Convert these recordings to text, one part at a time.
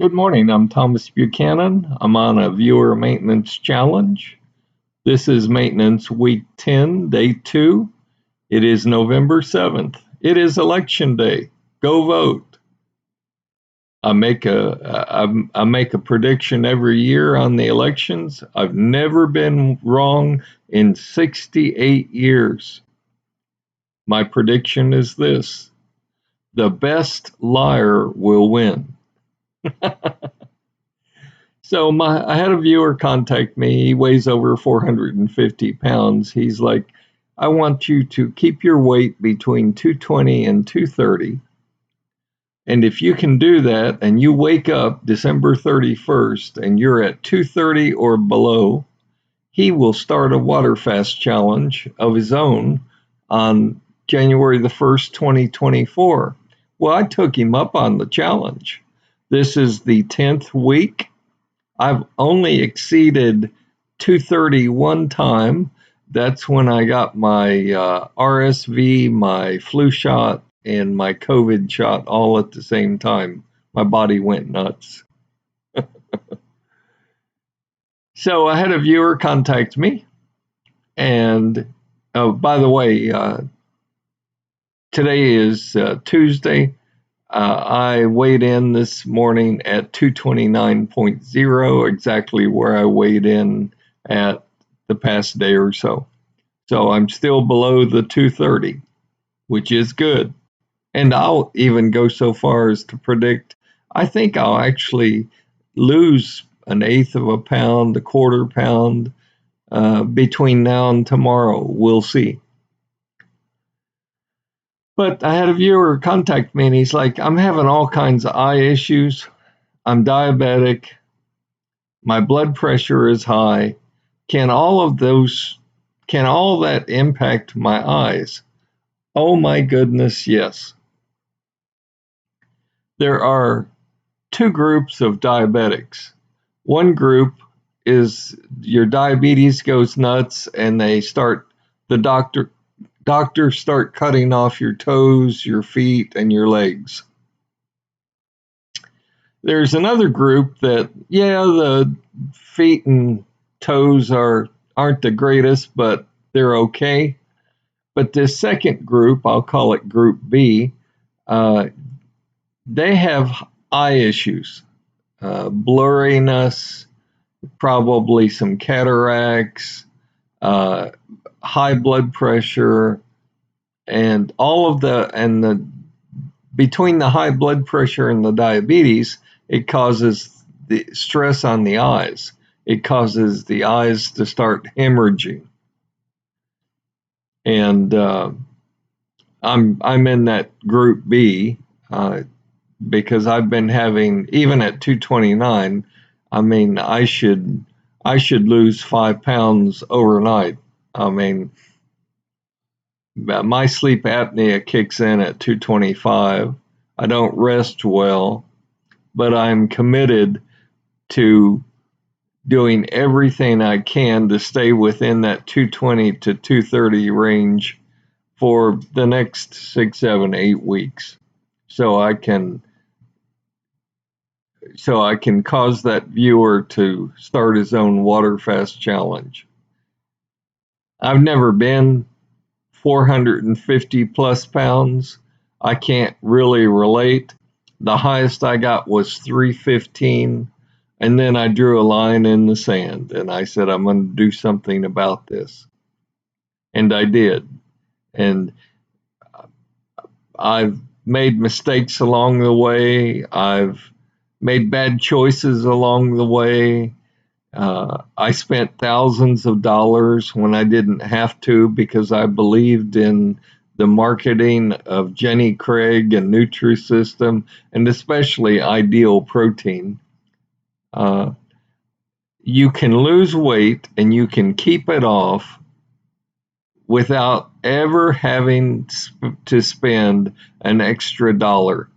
Good morning. I'm Thomas Buchanan. I'm on a viewer maintenance challenge. This is maintenance week 10, day 2. It is November 7th. It is election day. Go vote. I make a prediction every year on the elections. I've never been wrong in 68 years. My prediction is this: the best liar will win. So I had a viewer contact me. He weighs over 450 pounds. He's like, I want you to keep your weight between 220 and 230. And if you can do that and you wake up December 31st and you're at 230 or below, he will start a Waterfast challenge of his own on January the 1st, 2024. Well, I took him up on the challenge. This is the 10th week. I've only exceeded 230 one time. That's when I got my RSV, my flu shot, and my COVID shot all at the same time. My body went nuts. So I had a viewer contact me. And oh, by the way, today is Tuesday. I weighed in this morning at 229.0, exactly where I weighed in at the past day or so. So I'm still below the 230, which is good. And I'll even go so far as to predict I think I'll actually lose an eighth of a pound, a quarter pound between now and tomorrow. We'll see. But I had a viewer contact me and he's like, I'm having all kinds of eye issues. I'm diabetic. My blood pressure is high. Can all that impact my eyes? Oh my goodness, yes. There are two groups of diabetics. One group is your diabetes goes nuts and the doctors start cutting off your toes, your feet, and your legs. There's another group that, the feet and toes aren't the greatest, but they're okay. But this second group, I'll call it Group B, they have eye issues, blurriness, probably some cataracts, high blood pressure, and between the high blood pressure and the diabetes, it causes the stress on the eyes. It causes the eyes to start hemorrhaging. And I'm in that group B because I've been having, even at 229, I mean, I should lose 5 pounds overnight. I mean, my sleep apnea kicks in at 225. I don't rest well, but I'm committed to doing everything I can to stay within that 220 to 230 range for the next 6, 7, 8 weeks. So I can cause that viewer to start his own Waterfast challenge. I've never been 450 plus pounds. I can't really relate. The highest I got was 315, and then I drew a line in the sand and I said, I'm going to do something about this. And I did. And I've made mistakes along the way. I've made bad choices along the way. I spent thousands of dollars when I didn't have to because I believed in the marketing of Jenny Craig and Nutrisystem, and especially Ideal Protein. You can lose weight and you can keep it off without ever having to spend an extra dollar.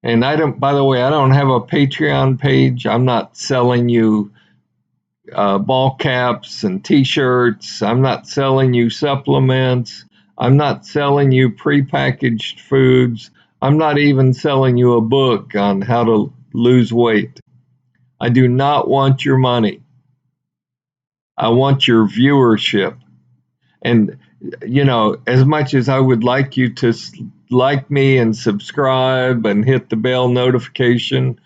And by the way, I don't have a Patreon page. I'm not selling you ball caps and t-shirts. I'm not selling you supplements. I'm not selling you prepackaged foods. I'm not even selling you a book on how to lose weight. I do not want your money. I want your viewership. And, as much as I would like you to like me and subscribe and hit the bell notification,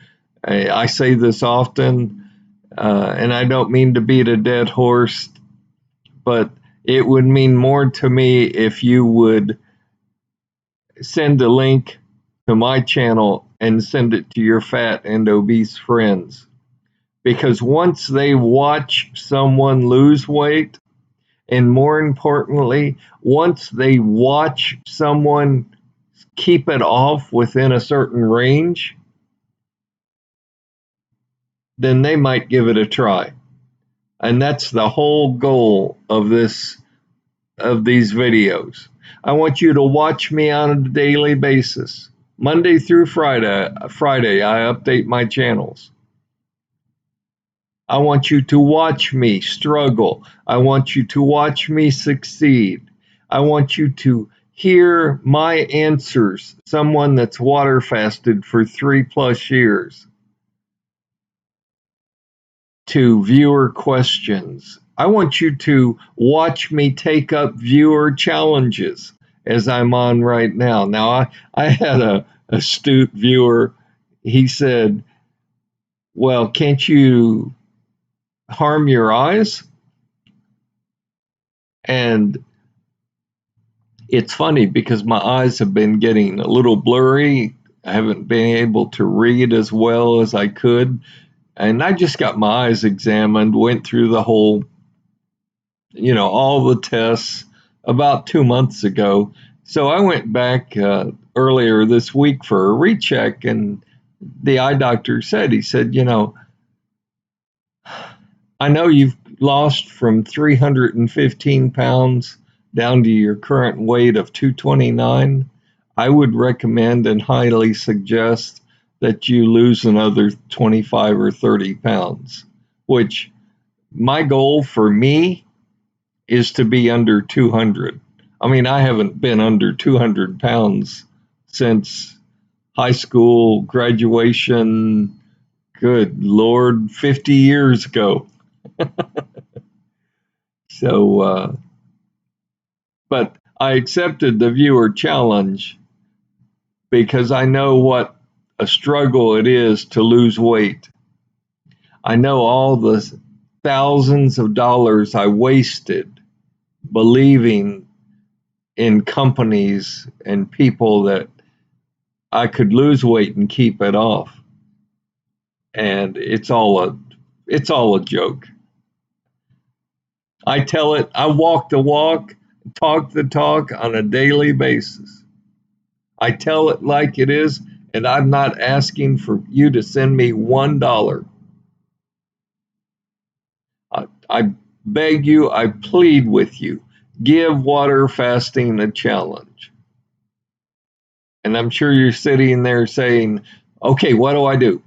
I say this often, and I don't mean to beat a dead horse, but it would mean more to me if you would send a link to my channel and send it to your fat and obese friends. Because once they watch someone lose weight, and more importantly, once they watch someone keep it off within a certain range, then they might give it a try. And that's the whole goal of these videos. I want you to watch me on a daily basis. Monday through Friday, I update my channels. I want you to watch me struggle. I want you to watch me succeed. I want you to hear my answers, someone that's water fasted for 3+ years, to viewer questions. I want you to watch me take up viewer challenges as I'm on right now. Now, I had a astute viewer. He said, well, can't you harm your eyes? And it's funny because my eyes have been getting a little blurry. I haven't been able to read as well as I could. And I just got my eyes examined, went through the whole, all the tests about 2 months ago. So I went back earlier this week for a recheck, and the eye doctor said, I know you've lost from 315 pounds down to your current weight of 229. I would recommend and highly suggest that you lose another 25 or 30 pounds, which my goal for me is to be under 200. I mean, I haven't been under 200 pounds since high school graduation. Good Lord, 50 years ago. So, but I accepted the viewer challenge because I know what a struggle it is to lose weight. I know all the thousands of dollars I wasted believing in companies and people that I could lose weight and keep it off. And it's all a joke. I tell it, I walk the walk, talk the talk on a daily basis. I tell it like it is, and I'm not asking for you to send me $1. I beg you, I plead with you, give water fasting a challenge. And I'm sure you're sitting there saying, okay, what do I do?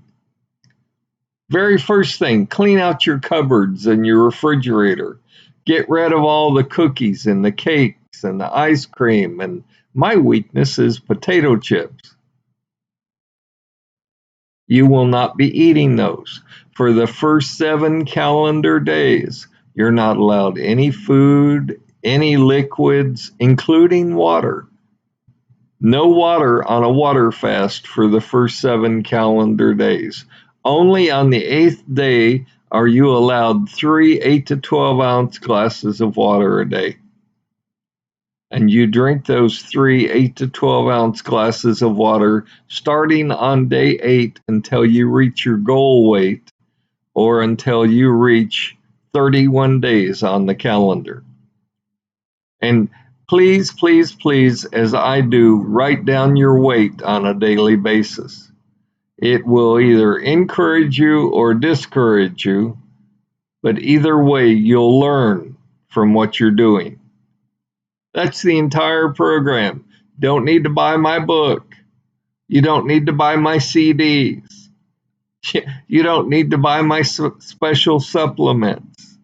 Very first thing, clean out your cupboards and your refrigerator. Get rid of all the cookies and the cakes and the ice cream. And my weakness is potato chips. You will not be eating those. For the first 7 calendar days, you're not allowed any food, any liquids, including water. No water on a water fast for the first 7 calendar days. Only on the 8th day are you allowed 3 8 to 12 ounce glasses of water a day. And you drink those 3 8 to 12 ounce glasses of water starting on day 8 until you reach your goal weight or until you reach 31 days on the calendar. And please, please, please, as I do, write down your weight on a daily basis. It will either encourage you or discourage you, but either way, you'll learn from what you're doing. That's the entire program. Don't need to buy my book. You don't need to buy my CDs. You don't need to buy my special supplements.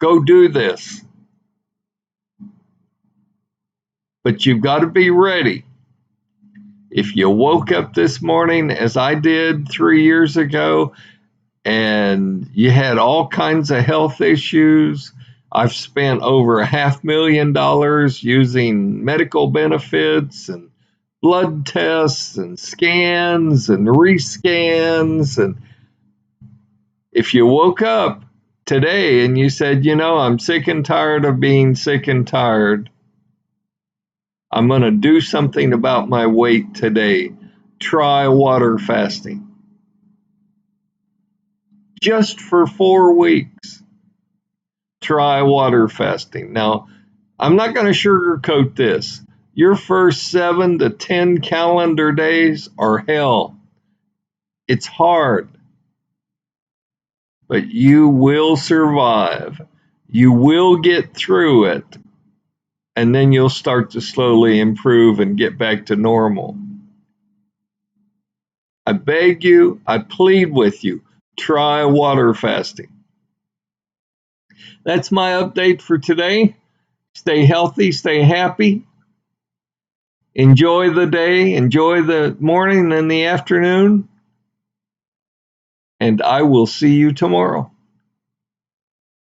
Go do this. But you've got to be ready. If you woke up this morning, as I did 3 years ago, and you had all kinds of health issues, I've spent over $500,000 using medical benefits and blood tests and scans and rescans. And if you woke up today and you said, I'm sick and tired of being sick and tired, I'm going to do something about my weight today, try water fasting. Just for 4 weeks, try water fasting. Now, I'm not going to sugarcoat this. Your first 7 to 10 calendar days are hell. It's hard, but you will survive. You will get through it, and then you'll start to slowly improve and get back to normal. I beg you, I plead with you, try water fasting. That's my update for today. Stay healthy, stay happy. Enjoy the day, enjoy the morning and the afternoon, and I will see you tomorrow.